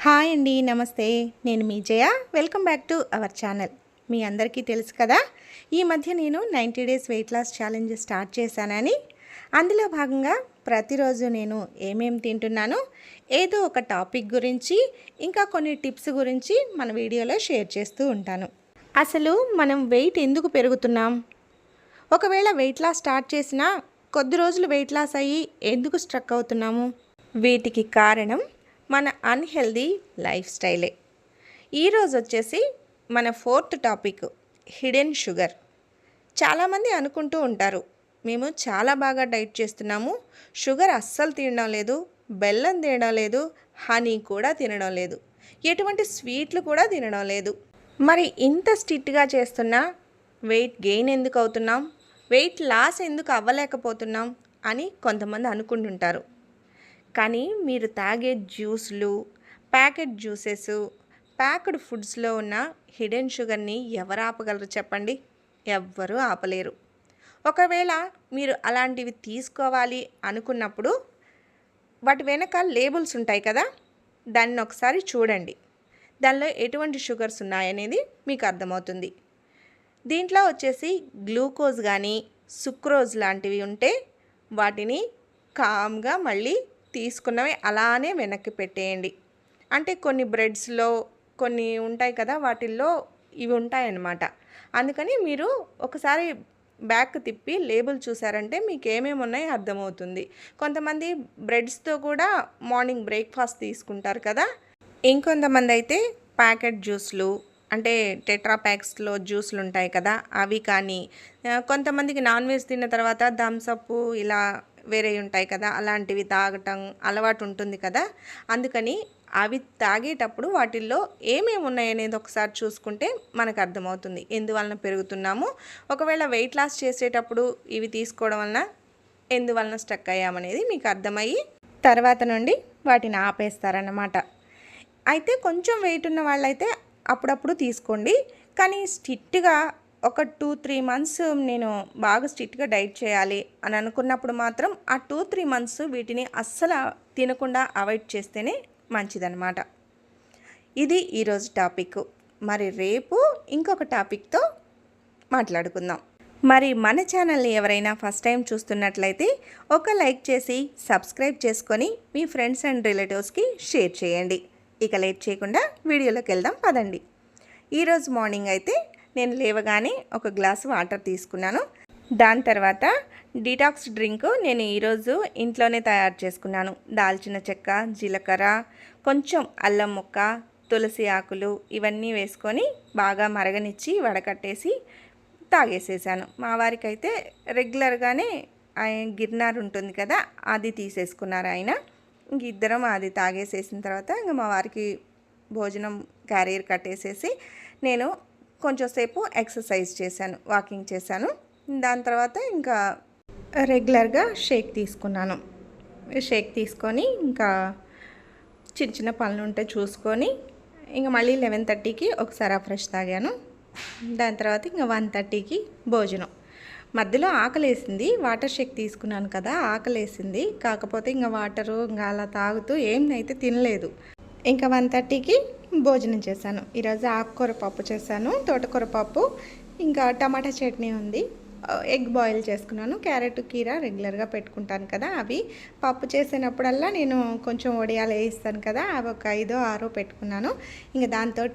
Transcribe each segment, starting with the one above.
Hi అండి, నమస్తే. నేను మీ Jaya. Welcome back to our channel. మీ అందరికీ తెలుసు కదా, ఈ మధ్య నేను 90 days weight loss challenge start చేశానని. అందులో భాగంగా ప్రతిరోజు నేను ఏమేమి తింటున్నాను, ఏదో ఒక టాపిక్ గురించి, ఇంకా కొన్ని టిప్స్ గురించి మన వీడియోలో షేర్ చేస్తూ ఉంటాను. అసలు మనం వెయిట్ ఎందుకు పెరుగుతున్నాం, ఒకవేళ వెయిట్ లాస్ స్టార్ట్ చేసినా కొద్ది రోజులు వెయిట్ లాస్ అయ్యి ఎందుకు స్ట్రక్ అవుతున్నాము, వీటికి కారణం మన అన్హెల్దీ లైఫ్ స్టైలే. ఈరోజు వచ్చేసి మన 4th టాపిక్, హిడెన్ షుగర్. చాలామంది అనుకుంటూ ఉంటారు, మేము చాలా బాగా డైట్ చేస్తున్నాము, షుగర్ అస్సలు తినడం లేదు, బెల్లం తినడం లేదు, హనీ కూడా తినడం లేదు, ఎటువంటి స్వీట్లు కూడా తినడం లేదు. మరి ఇంత స్ట్రిక్ట్గా చేస్తున్నా వెయిట్ గెయిన్ ఎందుకు అవుతున్నాం, వెయిట్ లాస్ ఎందుకు అవ్వలేకపోతున్నాం అని కొంతమంది అనుకుంటుంటారు. కానీ మీరు తాగే జ్యూస్లు, ప్యాకెట్ జ్యూసెస్, ప్యాక్డ్ ఫుడ్స్లో ఉన్న హిడెన్ షుగర్ని ఎవరు ఆపగలరు చెప్పండి? ఎవ్వరూ ఆపలేరు. ఒకవేళ మీరు అలాంటివి తీసుకోవాలి అనుకున్నప్పుడు వాటి వెనక లేబుల్స్ ఉంటాయి కదా, దాన్ని ఒకసారి చూడండి. దానిలో ఎటువంటి షుగర్స్ ఉన్నాయనేది మీకు అర్థమవుతుంది. దీంట్లో వచ్చేసి గ్లూకోజ్ కానీ సుక్రోజ్ లాంటివి ఉంటే వాటిని కామ్గా మళ్ళీ తీసుకున్నవి అలానే వెనక్కి పెట్టేయండి. అంటే కొన్ని బ్రెడ్స్లో కొన్ని ఉంటాయి కదా, వాటిల్లో ఇవి ఉంటాయన్నమాట. అందుకని మీరు ఒకసారి బ్యాక్ తిప్పి లేబుల్ చూసారంటే మీకు ఏమేమి ఉన్నాయో అర్థమవుతుంది. కొంతమంది బ్రెడ్స్తో కూడా మార్నింగ్ బ్రేక్ఫాస్ట్ తీసుకుంటారు కదా, ఇంకొంతమంది అయితే ప్యాకెట్ జ్యూస్లు అంటే టెట్రా ప్యాక్స్లో జ్యూస్లు ఉంటాయి కదా, అవి కానీ, కొంతమందికి నాన్ వెజ్ తిన్న తర్వాత థమ్సప్ ఇలా వేరే ఉంటాయి కదా, అలాంటివి తాగటం అలవాటు ఉంటుంది కదా. అందుకని అవి తాగేటప్పుడు వాటిల్లో ఏమేమి ఉన్నాయనేది ఒకసారి చూసుకుంటే మనకు అర్థమవుతుంది ఎందువలన పెరుగుతున్నాము, ఒకవేళ వెయిట్ లాస్ చేసేటప్పుడు ఇవి తీసుకోవడం వలన ఎందువలన స్టక్ అయ్యామనేది మీకు అర్థమయ్యి తర్వాత నుండి వాటిని ఆపేస్తారన్నమాట. అయితే కొంచెం వెయిట్ ఉన్న వాళ్ళైతే అప్పుడప్పుడు తీసుకోండి. కానీ స్ట్రిక్ట్గా ఒక 2-3 మంత్స్ నేను బాగా స్ట్రిక్ట్గా డైట్ చేయాలి అని అనుకున్నప్పుడు మాత్రం ఆ 2-3 మంత్స్ వీటిని అస్సలు తినకుండా అవాయిడ్ చేస్తేనే మంచిదన్నమాట. ఇది ఈరోజు టాపిక్. మరి రేపు ఇంకొక టాపిక్తో మాట్లాడుకుందాం. మరి మన ఛానల్ని ఎవరైనా ఫస్ట్ టైం చూస్తున్నట్లయితే ఒక లైక్ చేసి సబ్స్క్రైబ్ చేసుకొని మీ ఫ్రెండ్స్ అండ్ రిలేటివ్స్కి షేర్ చేయండి. ఇక లేట్ చేయకుండా వీడియోలోకి వెళ్దాం పదండి. ఈరోజు మార్నింగ్ అయితే నేను లేవగానే ఒక గ్లాసు వాటర్ తీసుకున్నాను. దాని తర్వాత డీటాక్స్ డ్రింక్ నేను ఈరోజు ఇంట్లోనే తయారు చేసుకున్నాను. దాల్చిన చెక్క, జీలకర్ర, కొంచెం అల్లం ముక్క, తులసి ఆకులు ఇవన్నీ వేసుకొని బాగా మరగనిచ్చి వడకట్టేసి తాగేసేసాను. మా వారికి అయితే రెగ్యులర్గానే గిర్నార్ ఉంటుంది కదా, అది తీసేసుకున్నారు ఆయన. ఇంక ఇద్దరం అది తాగేసేసిన తర్వాత ఇంకా మా వారికి భోజనం క్యారియర్ కట్టేసేసి నేను కొంచెం సేపు ఎక్సర్సైజ్ చేశాను, వాకింగ్ చేశాను. దాని తర్వాత ఇంకా రెగ్యులర్గా షేక్ తీసుకున్నాను. షేక్ తీసుకొని ఇంకా చిన్న చిన్న పనులు ఉంటే చూసుకొని ఇంకా మళ్ళీ 11:30కి ఒకసారి ఫ్రెష్ తాగాను. దాని తర్వాత ఇంకా 1:30కి భోజనం. మధ్యలో ఆకలేసింది, వాటర్ షేక్ తీసుకున్నాను కదా, ఆకలేసింది. కాకపోతే ఇంకా వాటరు ఇంకా అలా తాగుతూ ఏం అయితే తినలేదు. ఇంకా 1:30కి భోజనం చేశాను. ఈరోజు ఆకుకూర పప్పు చేశాను, తోటకూర పప్పు, ఇంకా టమాటా చట్నీ ఉంది, ఎగ్ బాయిల్ చేసుకున్నాను. క్యారెట్ కీర రెగ్యులర్గా పెట్టుకుంటాను కదా, అవి పప్పు చేసినప్పుడల్లా నేను కొంచెం వడియాలు వేయిస్తాను కదా, అవి ఒక 5-6 పెట్టుకున్నాను. ఇంకా దాంతో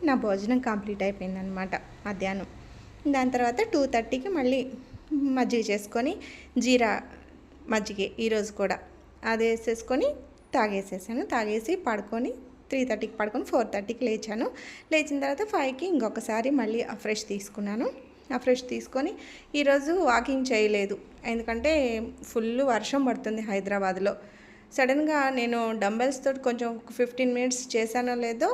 నా భోజనం కంప్లీట్ అయిపోయిందనమాట మధ్యాహ్నం. దాని తర్వాత 2:30కి మళ్ళీ మజ్జిగ చేసుకొని, జీరా మజ్జిగ ఈరోజు కూడా అది వేసేసుకొని తాగేసేసాను. తాగేసి పడుకొని 3:30కి పడుకొని 4:30కి లేచాను. లేచిన తర్వాత 5కి ఇంకొకసారి మళ్ళీ ఫ్రెష్ తీసుకున్నాను. ఫ్రెష్ తీసుకొని ఈరోజు వాకింగ్ చేయలేదు, ఎందుకంటే ఫుల్ వర్షం పడుతుంది హైదరాబాద్లో. సడన్గా నేను డంబెల్స్ తోటి కొంచెం 15 మినిట్స్ చేశానో లేదో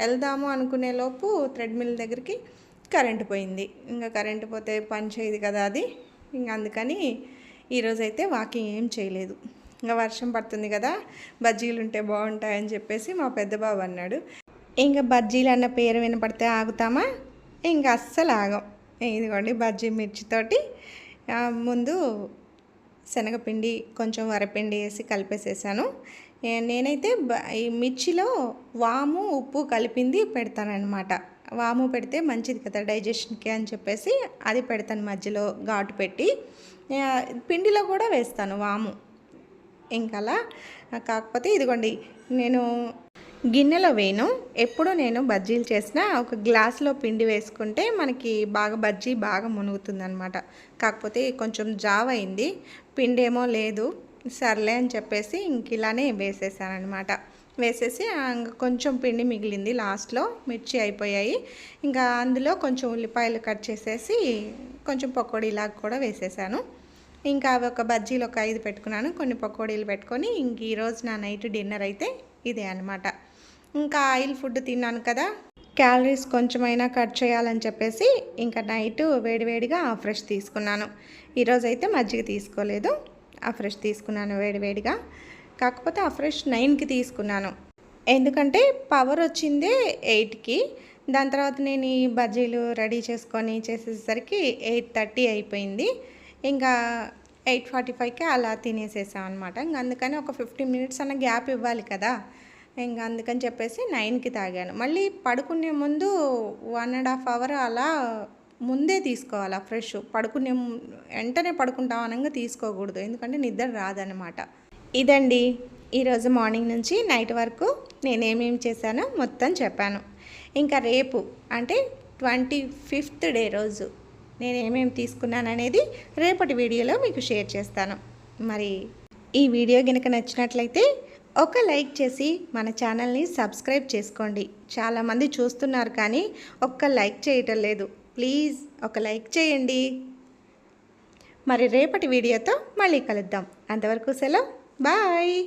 వెళ్దాము అనుకునే లోపు థ్రెడ్మిల్ దగ్గరికి కరెంటు పోయింది. ఇంకా కరెంటు పోతే పని చేయదు కదా అది, ఇంకా అందుకని ఈరోజైతే వాకింగ్ ఏం చేయలేదు. ఇంకా వర్షం పడుతుంది కదా, బజ్జీలు ఉంటే బాగుంటాయని చెప్పేసి మా పెద్ద బాబు అన్నాడు. ఇంకా బజ్జీలు అన్న పేరు వినపడితే ఆగుతామా? ఇంకా అస్సలు ఆగం. ఇదిగోండి బజ్జీ మిర్చితోటి ముందు శనగపిండి కొంచెం వరపిండి వేసి కలిపేసేసాను. నేనైతే ఈ మిర్చిలో వాము ఉప్పు కలిపింది పెడతానన్నమాట. వాము పెడితే మంచిది కదా డైజెషన్కి అని చెప్పేసి అది పెడతాను మధ్యలో ఘాటు పెట్టి. పిండిలో కూడా వేస్తాను వాము. ఇంకలా కాకపోతే ఇదిగోండి నేను గిన్నెలో వేయను. ఎప్పుడు నేను బజ్జీలు చేసినా ఒక గ్లాస్లో పిండి వేసుకుంటే మనకి బాగా బజ్జీ బాగా మునుగుతుందనమాట. కాకపోతే కొంచెం జావ్ అయింది, పిండి ఏమో లేదు. సర్లే అని చెప్పేసి ఇంక ఇలానే వేసేసానమాట. వేసేసి కొంచెం పిండి మిగిలింది లాస్ట్లో, మిర్చి అయిపోయాయి. ఇంకా అందులో కొంచెం ఉల్లిపాయలు కట్ చేసేసి కొంచెం పకోడీలాగా కూడా వేసేసాను. ఇంకా అవి ఒక బజ్జీలు ఒక 5 పెట్టుకున్నాను, కొన్ని పకోడీలు పెట్టుకొని ఇంక ఈరోజు నా నైట్ డిన్నర్ అయితే ఇదే అనమాట. ఇంకా ఆయిల్ ఫుడ్ తిన్నాను కదా, క్యాలరీస్ కొంచెమైనా కట్ చేయాలని చెప్పేసి ఇంకా నైట్ వేడివేడిగా ఆ ఫ్రెష్ తీసుకున్నాను. ఈరోజైతే మజ్జిగ తీసుకోలేదు, ఆ ఫ్రెష్ తీసుకున్నాను వేడివేడిగా. కాకపోతే ఆ ఫ్రెష్ 9కి తీసుకున్నాను, ఎందుకంటే పవర్ వచ్చిందే 8కి. దాని తర్వాత నేను ఈ బజ్జీలు రెడీ చేసుకొని చేసేసరికి 8:30 అయిపోయింది. ఇంకా 8:45కి అలా తినేసేసాం అనమాట. ఇంక అందుకని ఒక 15 మినిట్స్ అన్న గ్యాప్ ఇవ్వాలి కదా, ఇంకా అందుకని చెప్పేసి 9కి తాగాను. మళ్ళీ పడుకునే ముందు 1.5 అవర్ అలా ముందే తీసుకోవాలి ఫ్రెష్. పడుకునే వెంటనే పడుకుంటాం అనగా తీసుకోకూడదు, ఎందుకంటే నిద్ర రాదనమాట. ఇదండి ఈరోజు మార్నింగ్ నుంచి నైట్ వరకు నేనేమేమి చేశానో మొత్తం చెప్పాను. ఇంకా రేపు అంటే 25th డే రోజు నేనేమేమి తీసుకున్నాను అనేది రేపటి వీడియోలో మీకు షేర్ చేస్తాను. మరి ఈ వీడియో కనుక నచ్చినట్లయితే ఒక లైక్ చేసి మన ఛానల్ని సబ్స్క్రైబ్ చేసుకోండి. చాలామంది చూస్తున్నారు కానీ ఒక్క లైక్ చేయటం లేదు. ప్లీజ్ ఒక లైక్ చేయండి. మరి రేపటి వీడియోతో మళ్ళీ కలుద్దాం. అంతవరకు సెలవు, బాయ్.